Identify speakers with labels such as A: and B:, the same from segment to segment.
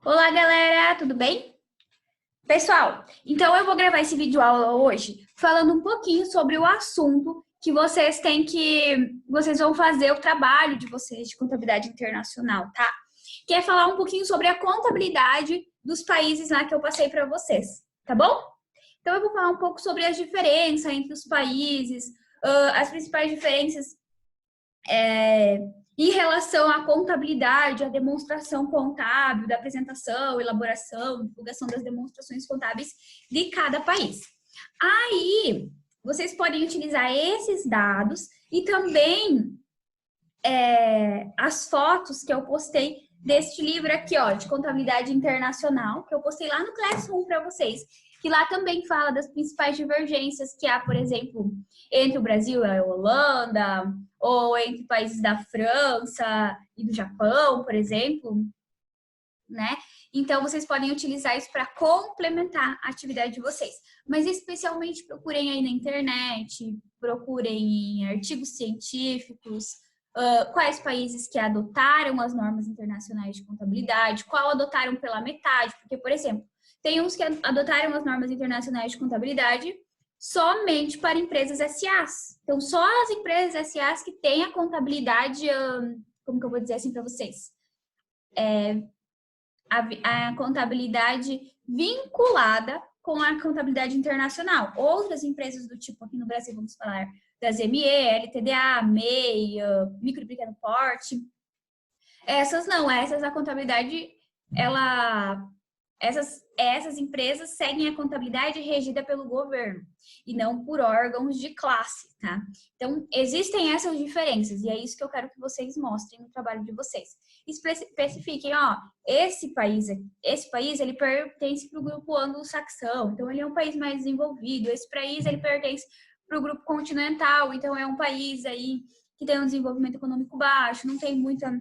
A: Olá, galera, tudo bem? Pessoal, então eu vou gravar esse vídeo aula hoje falando um pouquinho sobre o assunto que vocês vão fazer o trabalho de vocês de contabilidade internacional, tá? Que é falar um pouquinho sobre a contabilidade dos países lá que eu passei para vocês, tá bom? Então eu vou falar um pouco sobre as diferenças entre os países, as principais diferenças em relação à contabilidade, à demonstração contábil, da apresentação, elaboração, divulgação das demonstrações contábeis de cada país. Aí, vocês podem utilizar esses dados e também as fotos que eu postei deste livro aqui, ó, de contabilidade internacional, que eu postei lá no Classroom para vocês, que lá também fala das principais divergências que há, por exemplo, entre o Brasil e a Holanda, ou entre países da França e do Japão, por exemplo, né? Então, vocês podem utilizar isso para complementar a atividade de vocês. Mas, especialmente, procurem aí na internet, procurem em artigos científicos, quais países que adotaram as normas internacionais de contabilidade, qual adotaram pela metade, porque, por exemplo, tem uns que adotaram as normas internacionais de contabilidade somente para empresas SAs. Então, só as empresas SAs que têm a contabilidade, como que eu vou dizer assim para vocês? A contabilidade vinculada com a contabilidade internacional. Outras empresas do tipo, aqui no Brasil, vamos falar das ME, LTDA, MEI, micro e pequeno porte. Essas não, essas a contabilidade, ela essas empresas seguem a contabilidade regida pelo governo e não por órgãos de classe, tá? Então, existem essas diferenças e é isso que eu quero que vocês mostrem no trabalho de vocês. Especifiquem, ó, esse país, ele pertence para o grupo anglo-saxão, então ele é um país mais desenvolvido. Esse país, ele pertence para o grupo continental, então é um país aí que tem um desenvolvimento econômico baixo, não tem muita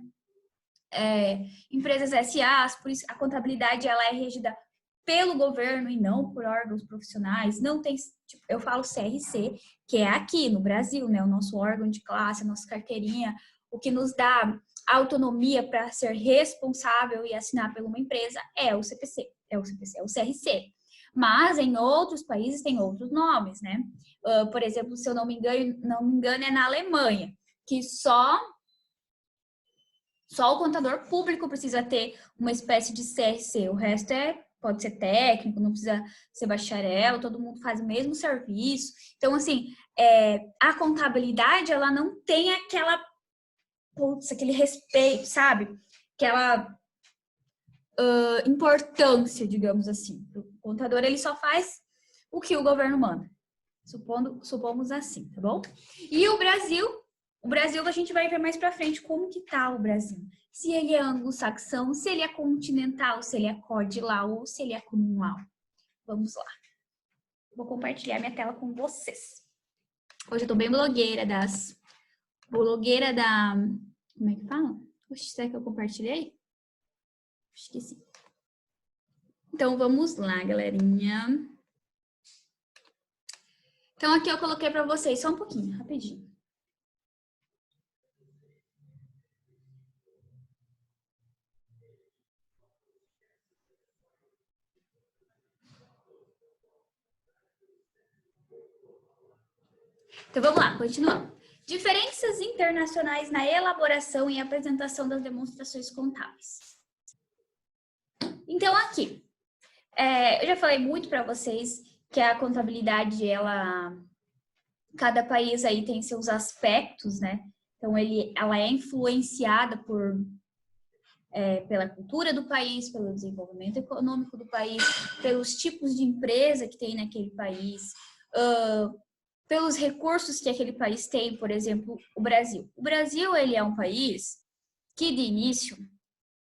A: empresas SAs, por isso a contabilidade ela é regida pelo governo e não por órgãos profissionais. Não tem, tipo, eu falo CRC, que é aqui no Brasil, né, o nosso órgão de classe, a nossa carteirinha, o que nos dá autonomia para ser responsável e assinar por uma empresa é o CPC, é o CRC. Mas em outros países tem outros nomes, né? Por exemplo, se eu não me engano, é na Alemanha, que só o contador público precisa ter uma espécie de CRC. O resto pode ser técnico, não precisa ser bacharel, todo mundo faz o mesmo serviço. Então, assim, a contabilidade, ela não tem aquele respeito, sabe? Aquela importância, digamos assim. O contador, ele só faz o que o governo manda. Supomos assim, tá bom? E o Brasil a gente vai ver mais pra frente como que tá o Brasil. Se ele é anglo-saxão, se ele é continental, se ele é codilau ou se ele é comunal. Vamos lá. Vou compartilhar minha tela com vocês. Hoje eu tô bem blogueira da... Como é que fala? Oxe, será que eu compartilhei? Esqueci. Então, vamos lá, galerinha. Então, aqui eu coloquei pra vocês só um pouquinho, rapidinho. Então vamos lá, continuando. Diferenças internacionais na elaboração e apresentação das demonstrações contábeis. Então aqui, eu já falei muito para vocês que a contabilidade, cada país aí tem seus aspectos, né? Então ela é influenciada pela cultura do país, pelo desenvolvimento econômico do país, pelos tipos de empresa que tem naquele país, pelos recursos que aquele país tem, por exemplo, o Brasil. O Brasil, ele é um país que, de início,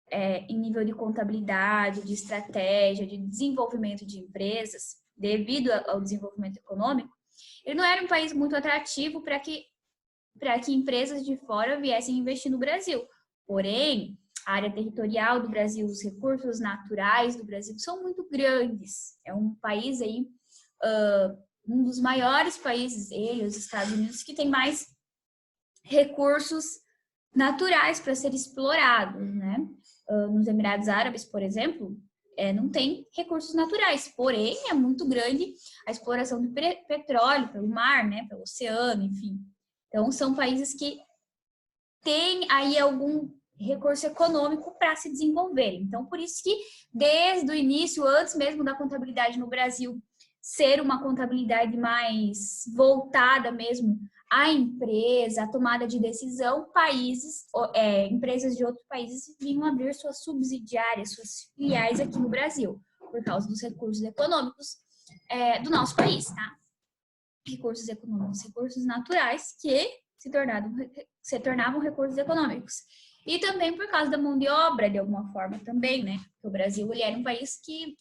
A: em nível de contabilidade, de estratégia, de desenvolvimento de empresas, devido ao desenvolvimento econômico, ele não era um país muito atrativo para que empresas de fora viessem investir no Brasil. Porém, a área territorial do Brasil, os recursos naturais do Brasil são muito grandes. É um país aí, um dos maiores países, os Estados Unidos, que tem mais recursos naturais para ser explorados, né? Nos Emirados Árabes, por exemplo, não tem recursos naturais, porém é muito grande a exploração do petróleo pelo mar, né? Pelo oceano, enfim. Então, são países que têm aí algum recurso econômico para se desenvolver. Então, por isso que desde o início, antes mesmo da contabilidade no Brasil ser uma contabilidade mais voltada mesmo à empresa, à tomada de decisão, empresas de outros países vinham abrir suas subsidiárias, suas filiais aqui no Brasil, por causa dos recursos econômicos do nosso país, tá? Recursos econômicos, recursos naturais que se tornavam recursos econômicos. E também por causa da mão de obra, de alguma forma, também, né? Porque o Brasil, ele era um país que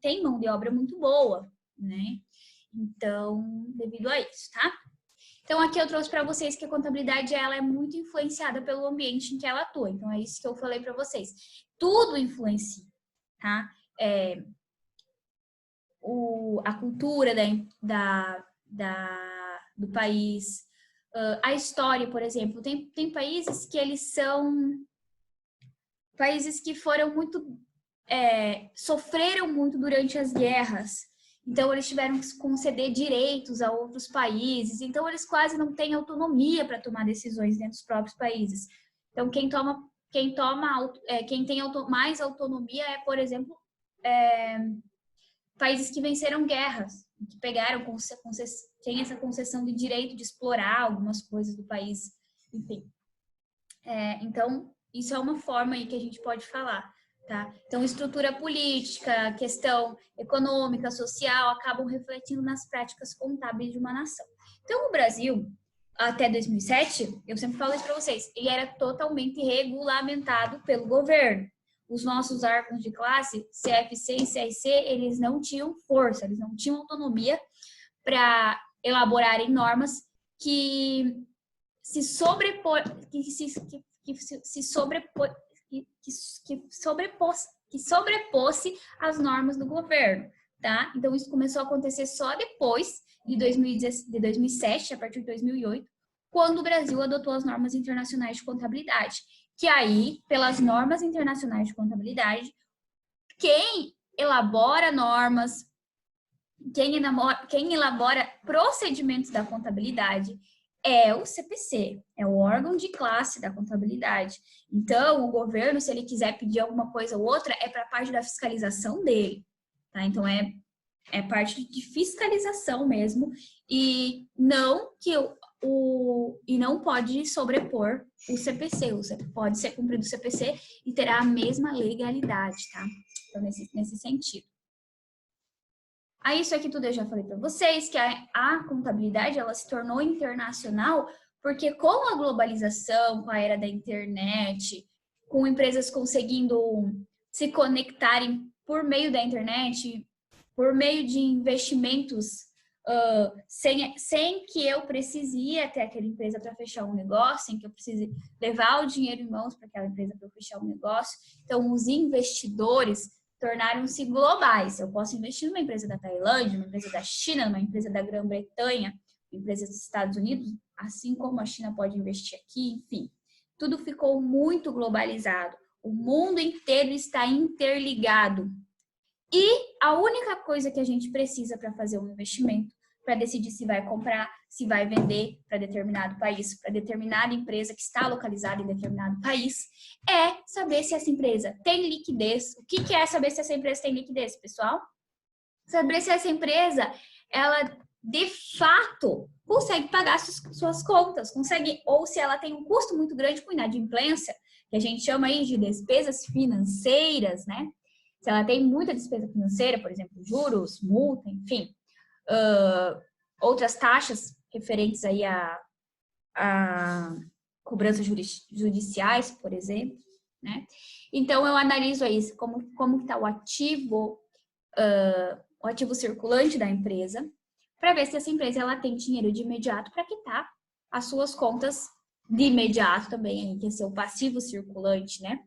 A: tem mão de obra muito boa, né? Então, devido a isso, tá? Então, aqui eu trouxe para vocês que a contabilidade, ela é muito influenciada pelo ambiente em que ela atua. Então, é isso que eu falei para vocês. Tudo influencia, tá? A cultura do país, a história, por exemplo. Tem países que eles são países que foram muito sofreram muito durante as guerras. Então, eles tiveram que conceder direitos a outros países. Então, eles quase não têm autonomia para tomar decisões dentro dos próprios países. Então, quem tem mais autonomia por exemplo, países que venceram guerras, que pegaram, tem essa concessão de direito de explorar algumas coisas do país, enfim. Então, isso é uma forma aí que a gente pode falar, tá? Então, estrutura política, questão econômica, social, acabam refletindo nas práticas contábeis de uma nação. Então, o Brasil, até 2007, eu sempre falo isso para vocês, ele era totalmente regulamentado pelo governo. Os nossos órgãos de classe, CFC e CRC, eles não tinham força, eles não tinham autonomia para elaborarem normas que sobreposse às normas do governo, tá? Então, isso começou a acontecer só depois de 2007, a partir de 2008, quando o Brasil adotou as normas internacionais de contabilidade. Que aí, pelas normas internacionais de contabilidade, quem elabora normas, quem elabora procedimentos da contabilidade é o CPC, é o órgão de classe da contabilidade. Então, o governo, se ele quiser pedir alguma coisa ou outra, é para a parte da fiscalização dele, tá? Então, é parte de fiscalização mesmo, e não pode sobrepor o CPC. Pode ser cumprido o CPC e terá a mesma legalidade, tá? Então, nesse sentido. Aí, isso aqui tudo eu já falei para vocês, que a contabilidade, ela se tornou internacional porque com a globalização, com a era da internet, com empresas conseguindo se conectarem por meio da internet, por meio de investimentos, sem que eu precise ir até aquela empresa para fechar um negócio, sem que eu precise levar o dinheiro em mãos para aquela empresa para fechar um negócio. Então, os investidores tornaram-se globais. Eu posso investir numa empresa da Tailândia, numa empresa da China, numa empresa da Grã-Bretanha, empresas dos Estados Unidos, assim como a China pode investir aqui, enfim. Tudo ficou muito globalizado. O mundo inteiro está interligado. E a única coisa que a gente precisa para fazer um investimento, para decidir se vai comprar, se vai vender para determinado país, para determinada empresa que está localizada em determinado país, é saber se essa empresa tem liquidez. O que é saber se essa empresa tem liquidez, pessoal? Saber se essa empresa, ela de fato consegue pagar suas contas, ou se ela tem um custo muito grande com inadimplência, que a gente chama aí de despesas financeiras, né? Se ela tem muita despesa financeira, por exemplo, juros, multa, enfim, outras taxas referentes aí a cobranças judiciais, por exemplo, né? Então, eu analiso aí como está o ativo circulante da empresa, para ver se essa empresa ela tem dinheiro de imediato para quitar as suas contas de imediato também, que é seu passivo circulante, né?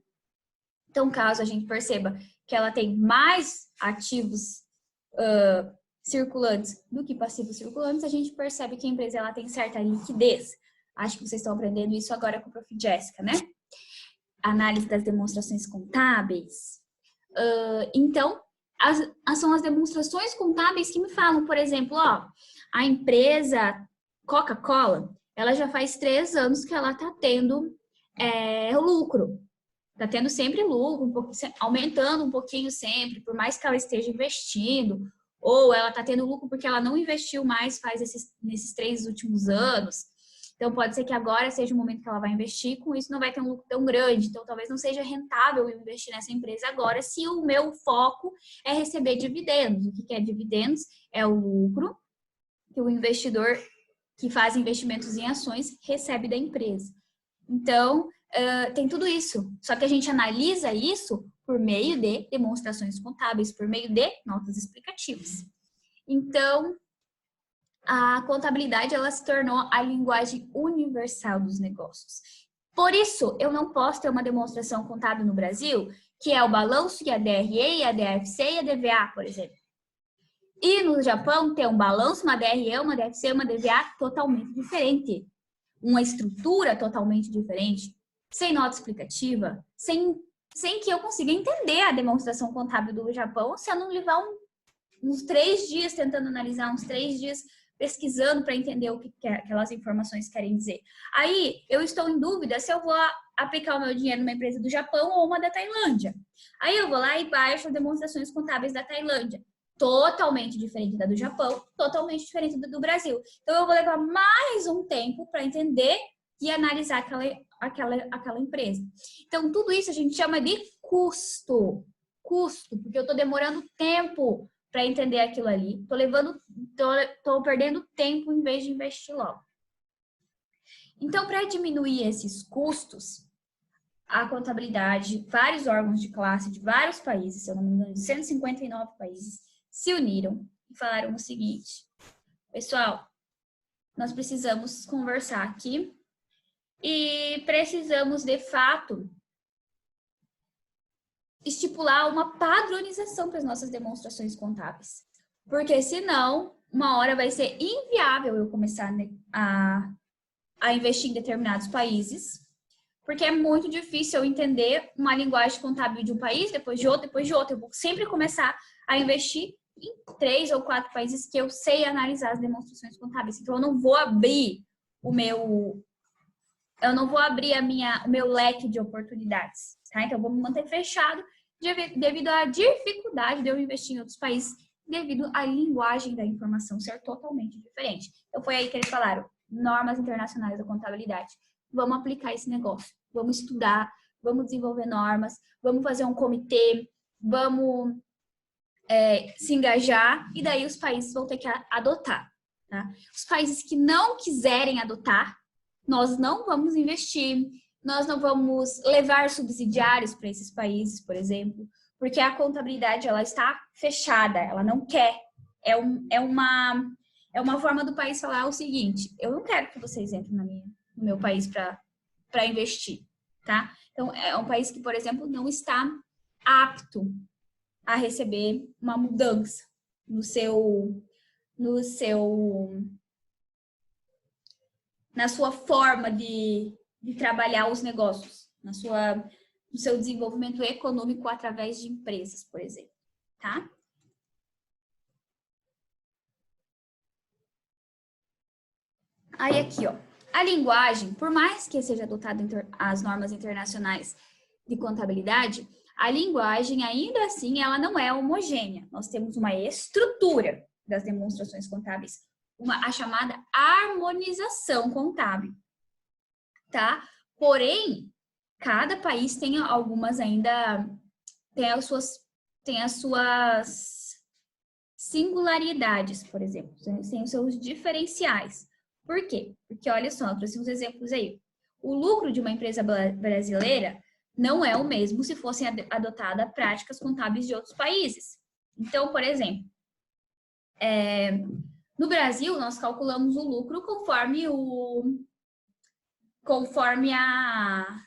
A: Então, caso a gente perceba que ela tem mais ativos circulantes do que passivos circulantes, a gente percebe que a empresa ela tem certa liquidez. Acho que vocês estão aprendendo isso agora com a Prof. Jéssica, né? Análise das demonstrações contábeis. Então, são as demonstrações contábeis que me falam, por exemplo, ó, a empresa Coca-Cola, ela já faz 3 anos que ela está tendo lucro. Está tendo sempre lucro, aumentando um pouquinho sempre, por mais que ela esteja investindo, ou ela está tendo lucro porque ela não investiu mais nesses 3 últimos anos. Então, pode ser que agora seja o momento que ela vai investir, com isso não vai ter um lucro tão grande. Então, talvez não seja rentável eu investir nessa empresa agora, se o meu foco é receber dividendos. O que é dividendos? É o lucro que o investidor que faz investimentos em ações recebe da empresa. Então, tem tudo isso. Só que a gente analisa isso por meio de demonstrações contábeis, por meio de notas explicativas. Então, a contabilidade, ela se tornou a linguagem universal dos negócios. Por isso, eu não posso ter uma demonstração contábil no Brasil, que é o balanço e a DRE, a DFC e a DVA, por exemplo. E no Japão, ter um balanço, uma DRE, uma DFC, uma DVA totalmente diferente. Uma estrutura totalmente diferente, sem nota explicativa, sem que eu consiga entender a demonstração contábil do Japão, se eu não levar uns 3 dias tentando analisar, uns 3 dias pesquisando para entender o que aquelas informações querem dizer. Aí, eu estou em dúvida se eu vou aplicar o meu dinheiro numa empresa do Japão ou uma da Tailândia. Aí, eu vou lá e baixo as demonstrações contábeis da Tailândia. Totalmente diferente da do Japão, totalmente diferente do Brasil. Então, eu vou levar mais um tempo para entender e analisar aquela empresa. Então, tudo isso a gente chama de custo. Custo, porque eu estou demorando tempo para entender aquilo ali. Tô perdendo tempo em vez de investir logo. Então, para diminuir esses custos, a contabilidade, vários órgãos de classe de vários países, se eu não me engano, de 159 países, se uniram e falaram o seguinte: pessoal, nós precisamos conversar aqui e precisamos, de fato, estipular uma padronização para as nossas demonstrações contábeis. Porque senão, uma hora vai ser inviável eu começar a investir em determinados países, porque é muito difícil eu entender uma linguagem contábil de um país, depois de outro, depois de outro. Eu vou sempre começar a investir em 3 ou 4 países que eu sei analisar as demonstrações contábeis. Então, eu não vou abrir o meu leque de oportunidades, tá? Então, eu vou me manter fechado devido à dificuldade de eu investir em outros países, devido à linguagem da informação ser totalmente diferente. Então, foi aí que eles falaram: normas internacionais da contabilidade. Vamos aplicar esse negócio, vamos estudar, vamos desenvolver normas, vamos fazer um comitê, vamos se engajar, e daí os países vão ter que adotar, tá? Os países que não quiserem adotar, nós não vamos investir, nós não vamos levar subsidiários para esses países, por exemplo, porque a contabilidade, ela está fechada, ela não quer. É uma forma do país falar o seguinte: eu não quero que vocês entrem no meu país para investir, tá? Então, é um país que, por exemplo, não está apto a receber uma mudança na sua forma de trabalhar os negócios, no seu desenvolvimento econômico através de empresas, por exemplo, tá? Aí aqui, ó, a linguagem, por mais que seja adotada as normas internacionais de contabilidade, a linguagem, ainda assim, ela não é homogênea. Nós temos uma estrutura das demonstrações contábeis, a chamada harmonização contábil, tá? Porém, cada país tem algumas ainda, tem as suas singularidades, por exemplo, tem os seus diferenciais. Por quê? Porque, olha só, eu trouxe uns exemplos aí. O lucro de uma empresa brasileira não é o mesmo se fossem adotadas práticas contábeis de outros países. Então, por exemplo, no Brasil, nós calculamos o lucro conforme conforme a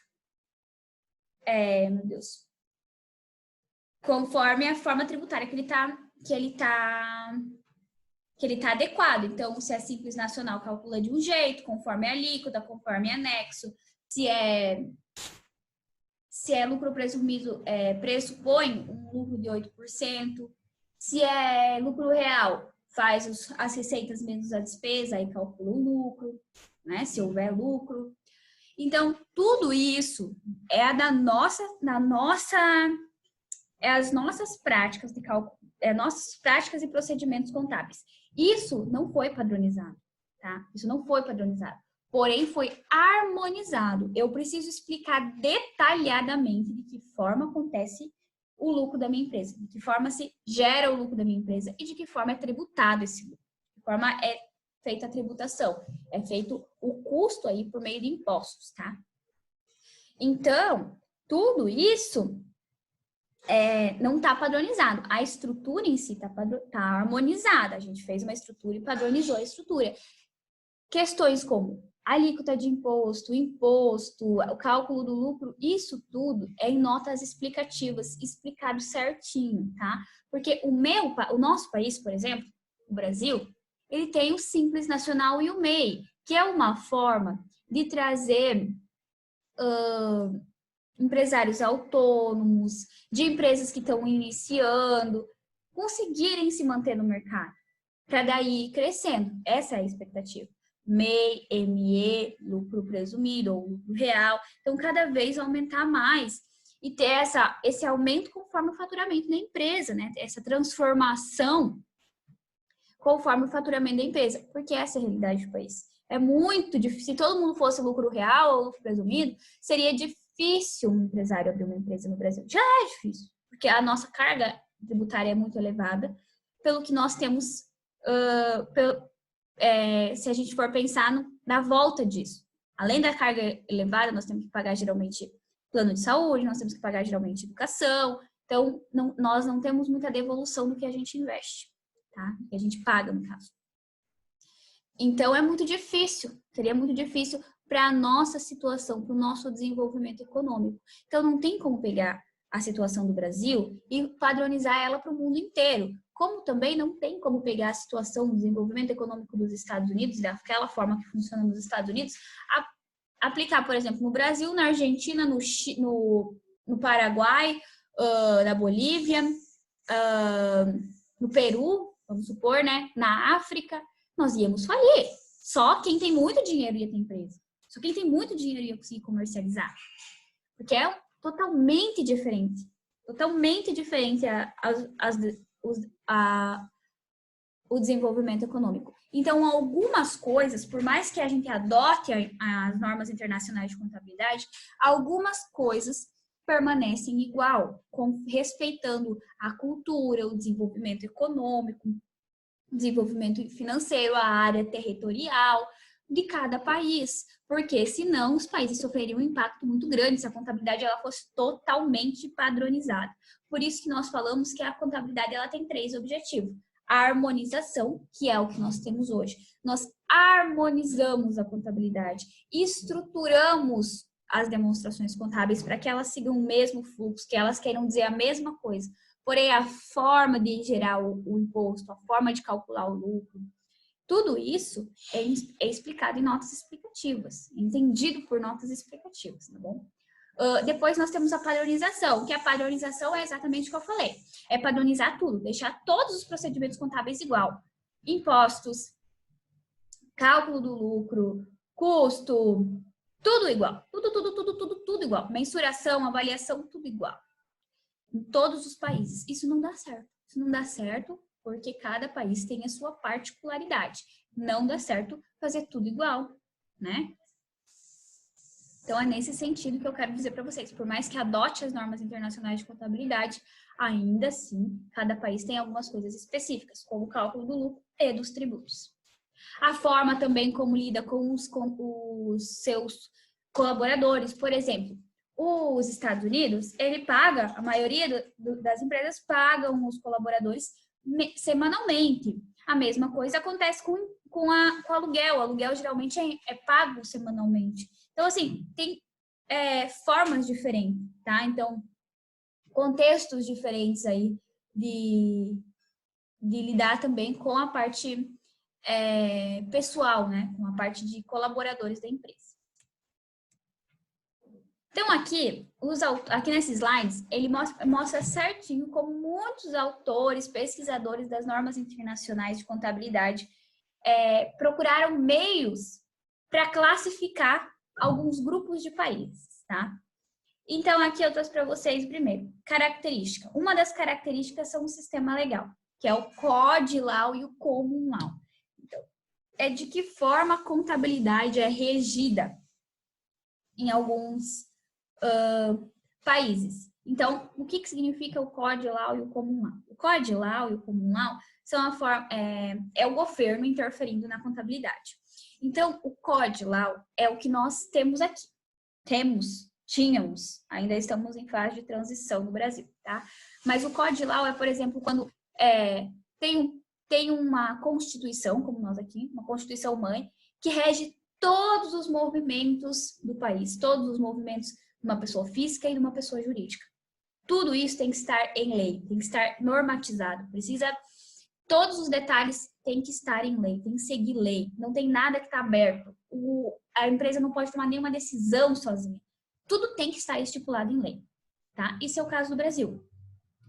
A: forma tributária que ele que ele está adequado. Então, se é Simples Nacional, calcula de um jeito, conforme a alíquota, conforme anexo. Se é lucro presumido, pressupõe um lucro de 8%. Se é lucro real, faz as receitas menos a despesa, aí calcula o lucro, né? Se houver lucro. Então, tudo isso é as nossas práticas de cálculo, nossas práticas e procedimentos contábeis. Isso não foi padronizado, tá? Isso não foi padronizado. Porém, foi harmonizado. Eu preciso explicar detalhadamente de que forma acontece o lucro da minha empresa, de que forma se gera o lucro da minha empresa e de que forma é tributado esse lucro, de que forma é feita a tributação, é feito o custo aí por meio de impostos, tá? Então, tudo isso não está padronizado. A estrutura em si está harmonizada. A gente fez uma estrutura e padronizou a estrutura. Questões como alíquota de imposto, o cálculo do lucro, isso tudo é em notas explicativas, explicado certinho, tá? Porque o nosso país, por exemplo, o Brasil, ele tem o Simples Nacional e o MEI, que é uma forma de trazer empresários autônomos, de empresas que estão iniciando, conseguirem se manter no mercado, para daí ir crescendo. Essa é a expectativa. MEI, ME, lucro presumido ou lucro real. Então, cada vez aumentar mais e ter esse aumento conforme o faturamento da empresa, né? Essa transformação conforme o faturamento da empresa, porque essa é a realidade do país. É muito difícil. Se todo mundo fosse lucro real ou lucro presumido, seria difícil um empresário abrir uma empresa no Brasil. Já é difícil, porque a nossa carga tributária é muito elevada, pelo que nós temos, se a gente for pensar na volta disso. Além da carga elevada, nós temos que pagar geralmente plano de saúde, nós temos que pagar geralmente educação. Então, nós não temos muita devolução do que a gente investe, tá? Que a gente paga, no caso. Então, é muito difícil, seria muito difícil para a nossa situação, para o nosso desenvolvimento econômico. Então, não tem como pegar a situação do Brasil e padronizar ela para o mundo inteiro. Como também não tem como pegar a situação do desenvolvimento econômico dos Estados Unidos, daquela forma que funciona nos Estados Unidos, aplicar, por exemplo, no Brasil, na Argentina, no Paraguai, na Bolívia, no Peru, vamos supor, né? Na África, nós íamos falir. Só quem tem muito dinheiro ia ter empresa. Só quem tem muito dinheiro ia conseguir comercializar. Porque é totalmente diferente. Totalmente diferente o desenvolvimento econômico. Então, algumas coisas, por mais que a gente adote as normas internacionais de contabilidade, algumas coisas permanecem igual, respeitando a cultura, o desenvolvimento econômico, o desenvolvimento financeiro, a área territorial de cada país, porque senão os países sofreriam um impacto muito grande se a contabilidade ela fosse totalmente padronizada. Por isso que nós falamos que a contabilidade ela tem 3 objetivos. A harmonização, que é o que nós temos hoje. Nós harmonizamos a contabilidade, estruturamos as demonstrações contábeis para que elas sigam o mesmo fluxo, que elas queiram dizer a mesma coisa. Porém, a forma de gerar o imposto, a forma de calcular o lucro, tudo isso é explicado em notas explicativas, entendido por notas explicativas, tá bom? Depois nós temos a padronização, que a padronização é exatamente o que eu falei. É padronizar tudo, deixar todos os procedimentos contábeis igual. Impostos, cálculo do lucro, custo, tudo igual. Tudo igual. Mensuração, avaliação, tudo igual. Em todos os países. Isso não dá certo. Isso não dá certo porque cada país tem a sua particularidade. Não dá certo fazer tudo igual, né? Então, é nesse sentido que eu quero dizer para vocês. Por mais que adote as normas internacionais de contabilidade, ainda assim, cada país tem algumas coisas específicas, como o cálculo do lucro e dos tributos. A forma também como lida com os seus colaboradores. Por exemplo, os Estados Unidos, ele paga, a maioria das empresas pagam os colaboradores semanalmente. A mesma coisa acontece com o aluguel. O aluguel geralmente é pago semanalmente. Então, assim, tem formas diferentes, tá? Então, contextos diferentes aí de lidar também com a parte pessoal, né? Com a parte de colaboradores da empresa. Então, aqui nesses slides, ele mostra certinho como muitos autores, pesquisadores das normas internacionais de contabilidade procuraram meios para classificar alguns grupos de países, tá? Então, aqui eu trouxe para vocês, primeiro, característica. Uma das características são o sistema legal, que é o Code Law e o Common Law. Então, de que forma a contabilidade é regida em alguns países. Então, o que significa o Code Law e o Common Law? O Code Law e o Common Law são o governo interferindo na contabilidade. Então, o Code Law é o que nós temos aqui. Tínhamos, ainda estamos em fase de transição no Brasil, tá? Mas o Code Law é, por exemplo, quando tem uma constituição, como nós aqui, uma constituição mãe, que rege todos os movimentos do país, todos os movimentos de uma pessoa física e de uma pessoa jurídica. Tudo isso tem que estar em lei, tem que estar normatizado. Todos os detalhes têm que estar em lei, tem que seguir lei. Não tem nada que está aberto. A empresa não pode tomar nenhuma decisão sozinha. Tudo tem que estar estipulado em lei, tá? Isso é o caso do Brasil.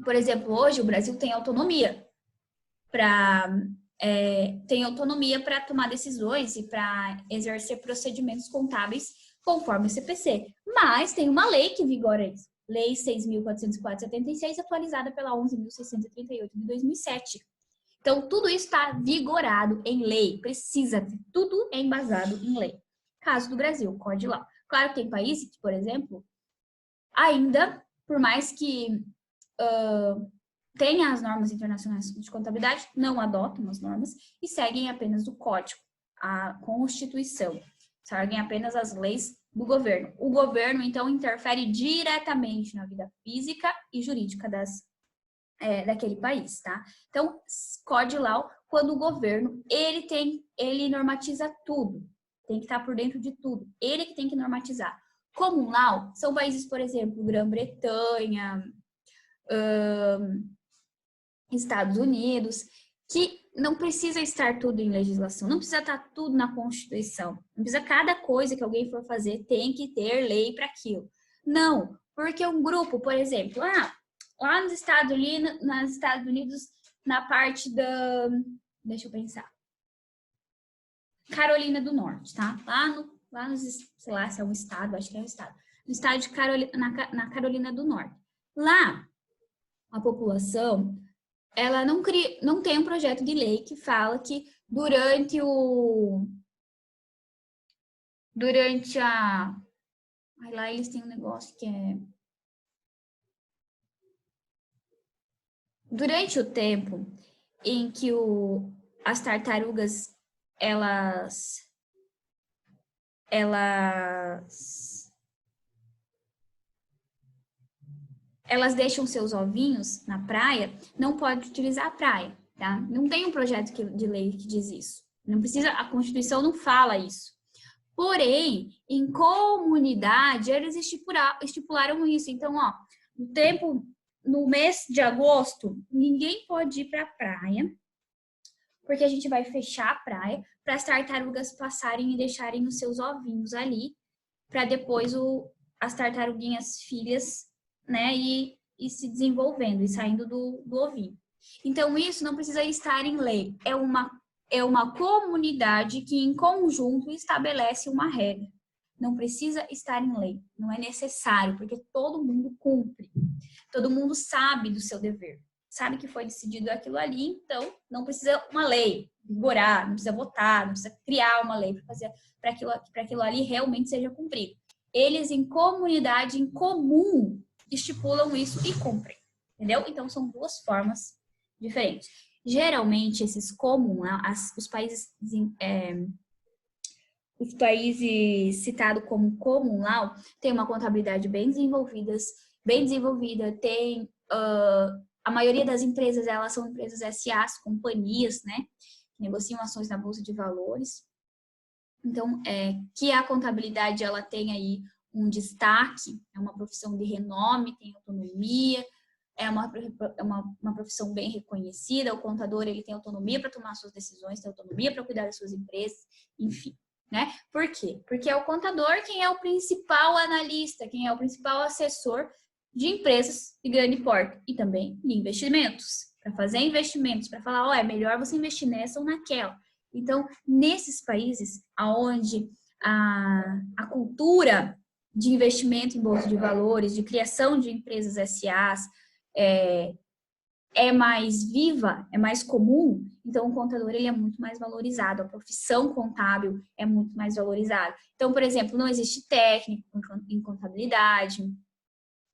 A: Por exemplo, hoje o Brasil tem autonomia para tomar decisões e para exercer procedimentos contábeis conforme o CPC. Mas tem uma lei que vigora isso. Lei 6.404/76, atualizada pela 11.638 de 2007. Então, tudo isso está vigorado em lei. Precisa ter. Tudo é embasado em lei. Caso do Brasil, Code Law. Claro que tem países que, por exemplo, ainda, por mais que tenha as normas internacionais de contabilidade, não adotam as normas e seguem apenas o código, a Constituição. Seguem apenas as leis do governo. O governo, então, interfere diretamente na vida física e jurídica daquele país, tá? Então, Code Law, quando o governo, ele normatiza tudo. Tem que estar por dentro de tudo. Ele que tem que normatizar. Common Law são países, por exemplo, Grã-Bretanha, Estados Unidos, que não precisa estar tudo em legislação, não precisa estar tudo na Constituição. Não precisa cada coisa que alguém for fazer tem que ter lei para aquilo. Não, porque um grupo, por exemplo, lá nos Estados Unidos, na parte da... Deixa eu pensar. Carolina do Norte, tá? Lá nos, sei lá se é um estado, acho que é um estado. No estado de na Carolina do Norte. Lá, a população, ela não tem um projeto de lei que fala que durante a... lá eles têm um negócio que é... Durante o tempo em que as tartarugas, elas deixam seus ovinhos na praia, não pode utilizar a praia, tá? Não tem um projeto de lei que diz isso. Não precisa, a Constituição não fala isso. Porém, em comunidade, eles estipularam isso. Então, no mês de agosto, ninguém pode ir para a praia, porque a gente vai fechar a praia para as tartarugas passarem e deixarem os seus ovinhos ali, para depois as tartaruguinhas filhas, né, e se desenvolvendo e saindo do ovinho. Então, isso não precisa estar em lei. É uma comunidade que, em conjunto, estabelece uma regra. Não precisa estar em lei. Não é necessário, porque todo mundo cumpre. Todo mundo sabe do seu dever. Sabe que foi decidido aquilo ali, então não precisa uma lei vigorar, não precisa votar, não precisa criar uma lei para aquilo ali realmente seja cumprido. Eles, em comunidade, em comum, estipulam isso e cumprem, entendeu? Então, são duas formas diferentes. Geralmente, esses comuns, os países citados como common law têm uma contabilidade bem desenvolvida, tem... a maioria das empresas, elas são empresas SAs, companhias, né? Que negociam ações na Bolsa de Valores. Então, que a contabilidade, ela tem aí um destaque, é uma profissão de renome, tem autonomia, é uma profissão bem reconhecida. O contador, ele tem autonomia para tomar suas decisões, tem autonomia para cuidar das suas empresas, enfim, né? Por quê? Porque é o contador quem é o principal analista, quem é o principal assessor de empresas de grande porte e também de investimentos. Para fazer investimentos, para falar, ó, é melhor você investir nessa ou naquela. Então, nesses países onde a cultura de investimento em bolsa de valores, de criação de empresas SAs é mais viva, é mais comum, então o contador ele é muito mais valorizado, a profissão contábil é muito mais valorizada. Então, por exemplo, não existe técnico em contabilidade,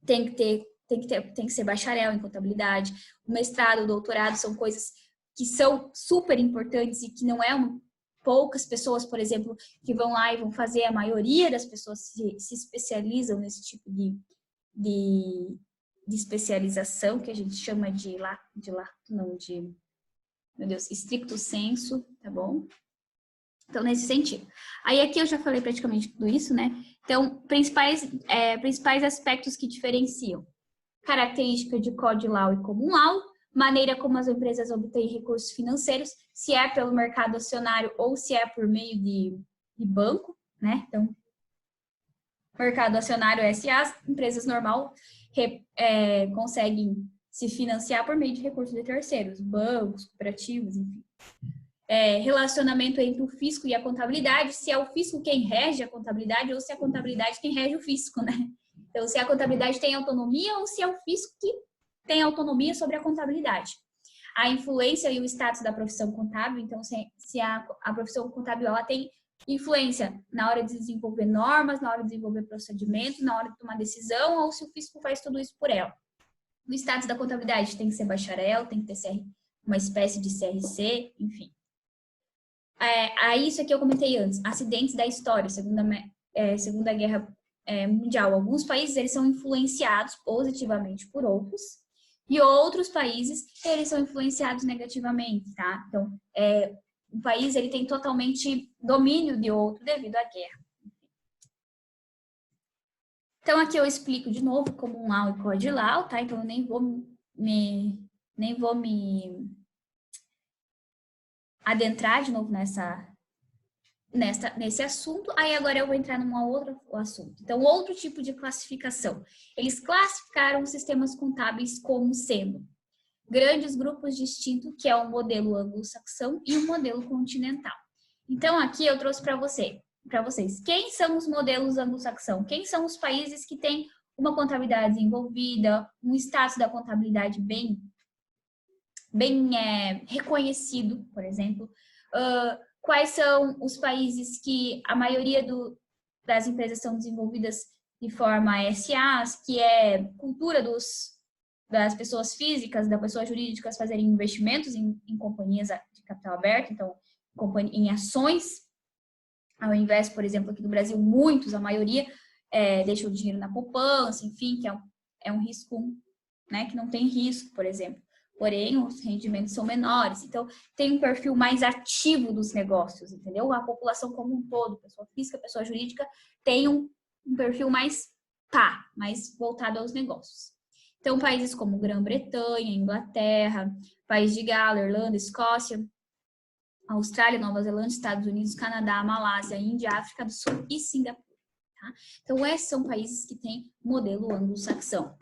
A: tem que ser bacharel em contabilidade, o mestrado, o doutorado são coisas que são super importantes e que não é poucas pessoas, por exemplo, que vão lá e vão fazer, a maioria das pessoas se especializam nesse tipo de especialização, que a gente chama meu Deus, stricto sensu, tá bom? Então, nesse sentido. Aí aqui eu já falei praticamente tudo isso, né? Então, principais aspectos que diferenciam. Característica de Código Law e Common Law, maneira como as empresas obtêm recursos financeiros, se é pelo mercado acionário ou se é por meio de banco, né? Então, mercado acionário SAs, empresas normal conseguem se financiar por meio de recursos de terceiros, bancos, cooperativos, enfim. Relacionamento entre o fisco e a contabilidade, se é o fisco quem rege a contabilidade ou se é a contabilidade quem rege o fisco, né? Então, se a contabilidade tem autonomia ou se é o fisco que tem autonomia sobre a contabilidade. A influência e o status da profissão contábil, então, se a profissão contábil ela tem influência na hora de desenvolver normas, na hora de desenvolver procedimentos, na hora de tomar decisão, ou se o fisco faz tudo isso por ela. O status da contabilidade tem que ser bacharel, tem que ter uma espécie de CRC, enfim. Isso aqui eu comentei antes, acidentes da história, Segunda Guerra Mundial. Alguns países eles são influenciados positivamente por outros, e outros países eles são influenciados negativamente, tá? Então, um país ele tem totalmente domínio de outro devido à guerra. Então, aqui eu explico de novo Common Law e Código Law, tá? Então, eu nem vou me adentrar de novo nesse assunto. Aí, agora eu vou entrar num outro assunto. Então, outro tipo de classificação. Eles classificaram os sistemas contábeis como sendo grandes grupos distintos, que é o modelo anglo-saxão e o modelo continental. Então, aqui eu trouxe para vocês, quem são os modelos anglo-saxão? Quem são os países que têm uma contabilidade desenvolvida, um status da contabilidade bem reconhecido, por exemplo? Quais são os países que a maioria das empresas são desenvolvidas de forma SAs, que é cultura das pessoas físicas, das pessoas jurídicas fazerem investimentos em companhias de capital aberto, então em ações, ao invés, por exemplo, aqui no Brasil, a maioria deixa o dinheiro na poupança, enfim, que é um risco, né, que não tem risco, por exemplo. Porém, os rendimentos são menores, então tem um perfil mais ativo dos negócios, entendeu? A população como um todo, pessoa física, pessoa jurídica, tem um perfil mais voltado aos negócios. Então, países como Grã-Bretanha, Inglaterra, País de Gales, Irlanda, Escócia, Austrália, Nova Zelândia, Estados Unidos, Canadá, Malásia, Índia, África do Sul e Singapura. Tá? Então, esses são países que têm modelo anglo-saxão.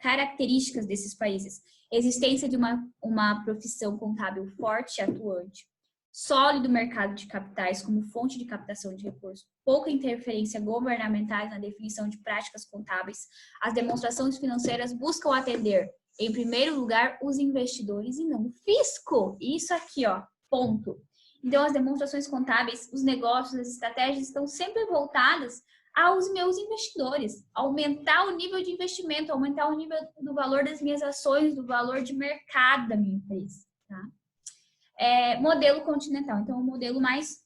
A: Características desses países. Existência de uma profissão contábil forte e atuante. Sólido mercado de capitais como fonte de captação de recursos, pouca interferência governamental na definição de práticas contábeis. As demonstrações financeiras buscam atender, em primeiro lugar, os investidores e não o fisco. Isso aqui, ó, ponto. Então, as demonstrações contábeis, os negócios, as estratégias estão sempre voltadas aos meus investidores, aumentar o nível de investimento, aumentar o nível do valor das minhas ações, do valor de mercado da minha empresa, tá? Modelo continental, então o modelo mais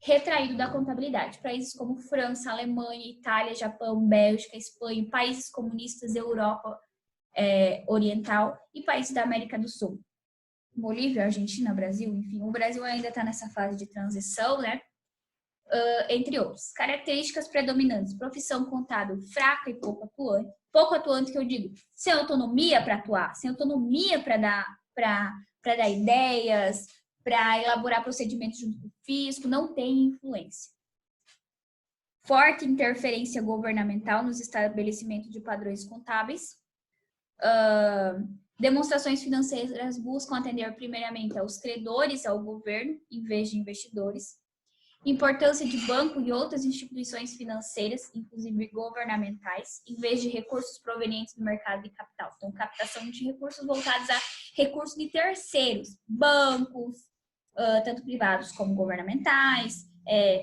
A: retraído da contabilidade. Países como França, Alemanha, Itália, Japão, Bélgica, Espanha, países comunistas, Europa Oriental e países da América do Sul. Bolívia, Argentina, Brasil, enfim, o Brasil ainda está nessa fase de transição, né? entre outros. Características predominantes: profissão contábil fraca e pouco atuante. Pouco atuante que eu digo, sem autonomia para atuar, sem autonomia para dar ideias, para elaborar procedimentos junto com o fisco, não tem influência. Forte interferência governamental nos estabelecimentos de padrões contábeis. Demonstrações financeiras buscam atender primeiramente aos credores, ao governo, em vez de investidores. Importância de banco e outras instituições financeiras, inclusive governamentais, em vez de recursos provenientes do mercado de capital. Então, captação de recursos voltados a recursos de terceiros, bancos, tanto privados como governamentais,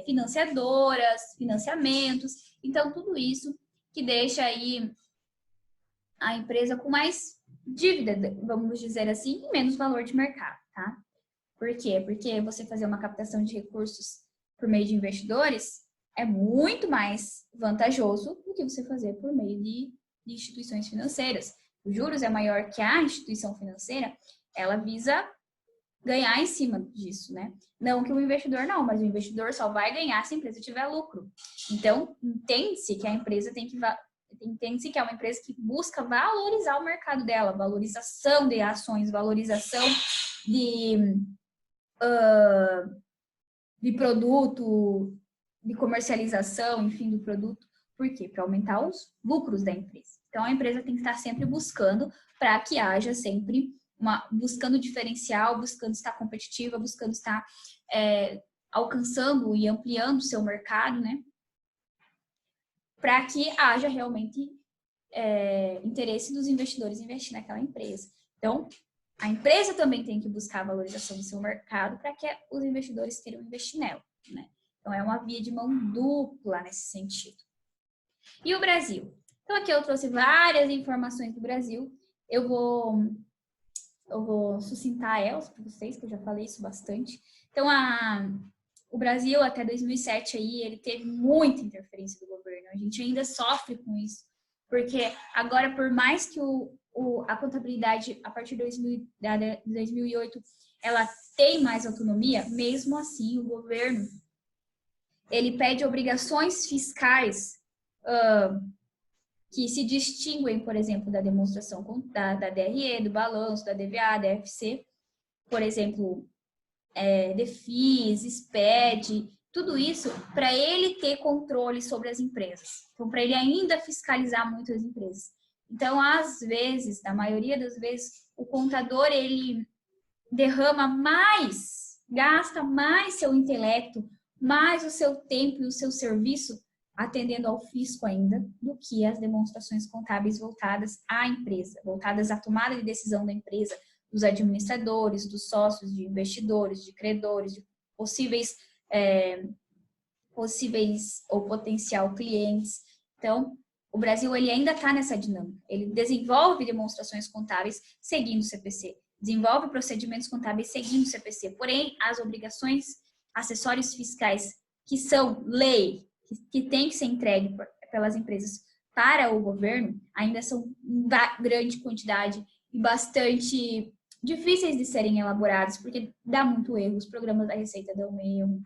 A: financiadoras, financiamentos. Então, tudo isso que deixa aí a empresa com mais dívida, vamos dizer assim, e menos valor de mercado, tá? Por quê? Porque você fazer uma captação de recursos por meio de investidores é muito mais vantajoso do que você fazer por meio de instituições financeiras. Os juros é maior que a instituição financeira, ela visa ganhar em cima disso, né? Não que o investidor não, mas o investidor só vai ganhar se a empresa tiver lucro. Então, entende-se que a empresa entende-se que é uma empresa que busca valorizar o mercado dela, valorização de ações, valorização de produto, de comercialização, enfim, do produto. Por quê? Para aumentar os lucros da empresa. Então, a empresa tem que estar sempre buscando para que haja sempre buscando diferencial, buscando estar competitiva, buscando estar alcançando e ampliando o seu mercado, né? Para que haja realmente interesse dos investidores em investir naquela empresa. Então, a empresa também tem que buscar a valorização do seu mercado para que os investidores queiram investir nela, né? Então, é uma via de mão dupla nesse sentido. E o Brasil? Então, aqui eu trouxe várias informações do Brasil. Eu vou sucintar elas para vocês, que eu já falei isso bastante. Então, o Brasil, até 2007, aí, ele teve muita interferência do governo. A gente ainda sofre com isso, porque agora, por mais que a contabilidade, a partir de 2008, ela tem mais autonomia, mesmo assim, o governo, ele pede obrigações fiscais que se distinguem, por exemplo, da demonstração da DRE, do balanço, da DVA, da FC, por exemplo, DEFIS, SPED, tudo isso para ele ter controle sobre as empresas. Então, para ele ainda fiscalizar muito as empresas. Então, às vezes, na maioria das vezes, o contador, ele derrama mais, gasta mais seu intelecto, mais o seu tempo e o seu serviço atendendo ao fisco ainda, do que as demonstrações contábeis voltadas à empresa, voltadas à tomada de decisão da empresa, dos administradores, dos sócios, de investidores, de credores, de possíveis ou potencial clientes. Então, o Brasil ele ainda está nessa dinâmica. Ele desenvolve demonstrações contábeis seguindo o CPC, desenvolve procedimentos contábeis seguindo o CPC. Porém, as obrigações acessórios fiscais que são lei, que tem que ser entregue pelas empresas para o governo, ainda são em grande quantidade e bastante difíceis de serem elaborados, porque dá muito erro, os programas da Receita dão erro,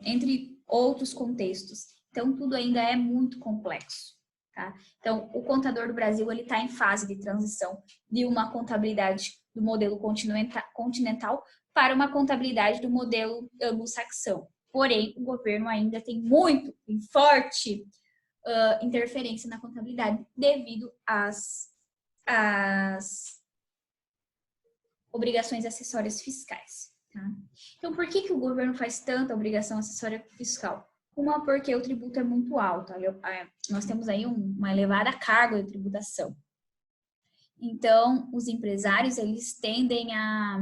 A: entre outros contextos. Então, tudo ainda é muito complexo. Tá? Então, o contador do Brasil ele está em fase de transição de uma contabilidade do modelo continental para uma contabilidade do modelo anglo-saxão. Porém, o governo ainda tem muito e forte interferência na contabilidade devido às obrigações acessórias fiscais. Tá? Então, por que o governo faz tanta obrigação acessória fiscal? Uma, porque o tributo é muito alto. Nós temos aí uma elevada carga de tributação. Então, os empresários, eles tendem a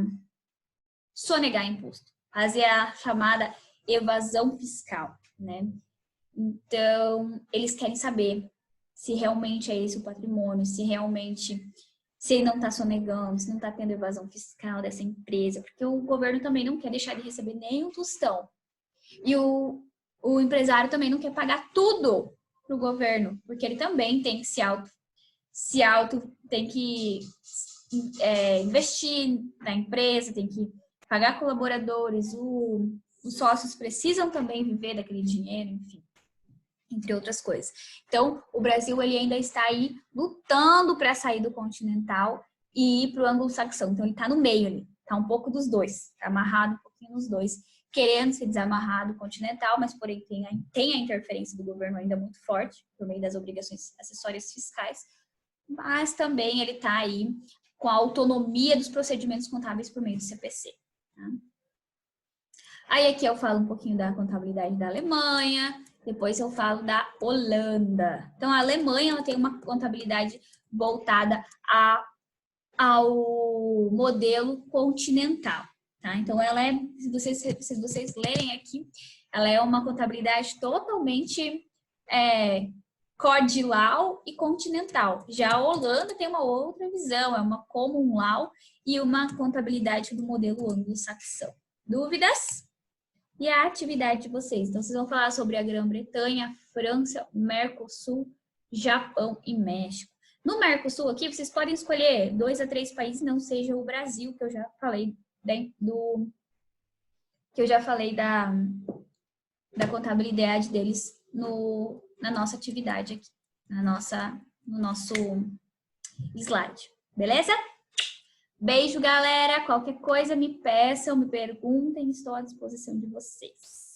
A: sonegar imposto, fazer a chamada evasão fiscal, né? Então, eles querem saber se realmente é esse o patrimônio, se ele não está sonegando, se não está tendo evasão fiscal dessa empresa, porque o governo também não quer deixar de receber nem um tostão. E o empresário também não quer pagar tudo para o governo, porque ele também tem que tem que investir na empresa, tem que pagar colaboradores, os sócios precisam também viver daquele dinheiro, enfim, entre outras coisas. Então, o Brasil ele ainda está aí lutando para sair do continental e ir para o anglo-saxão. Então, ele está no meio ali, está um pouco dos dois, está amarrado um pouquinho nos dois, querendo se desamarrar do continental, mas porém tem a interferência do governo ainda muito forte, por meio das obrigações acessórias fiscais, mas também ele está aí com a autonomia dos procedimentos contábeis por meio do CPC. Tá? Aí aqui eu falo um pouquinho da contabilidade da Alemanha, depois eu falo da Holanda. Então a Alemanha ela tem uma contabilidade voltada ao modelo continental. Tá? Então ela é, se vocês lerem aqui, ela é uma contabilidade totalmente codilau e continental. Já a Holanda tem uma outra visão, é uma common law e uma contabilidade do modelo anglo-saxão. Dúvidas? E a atividade de vocês? Então, vocês vão falar sobre a Grã-Bretanha, França, Mercosul, Japão e México. No Mercosul aqui, vocês podem escolher 2 a 3 países, não seja o Brasil, que eu já falei da contabilidade deles na nossa atividade aqui, no nosso slide. Beleza? Beijo, galera. Qualquer coisa me peçam, me perguntem, estou à disposição de vocês.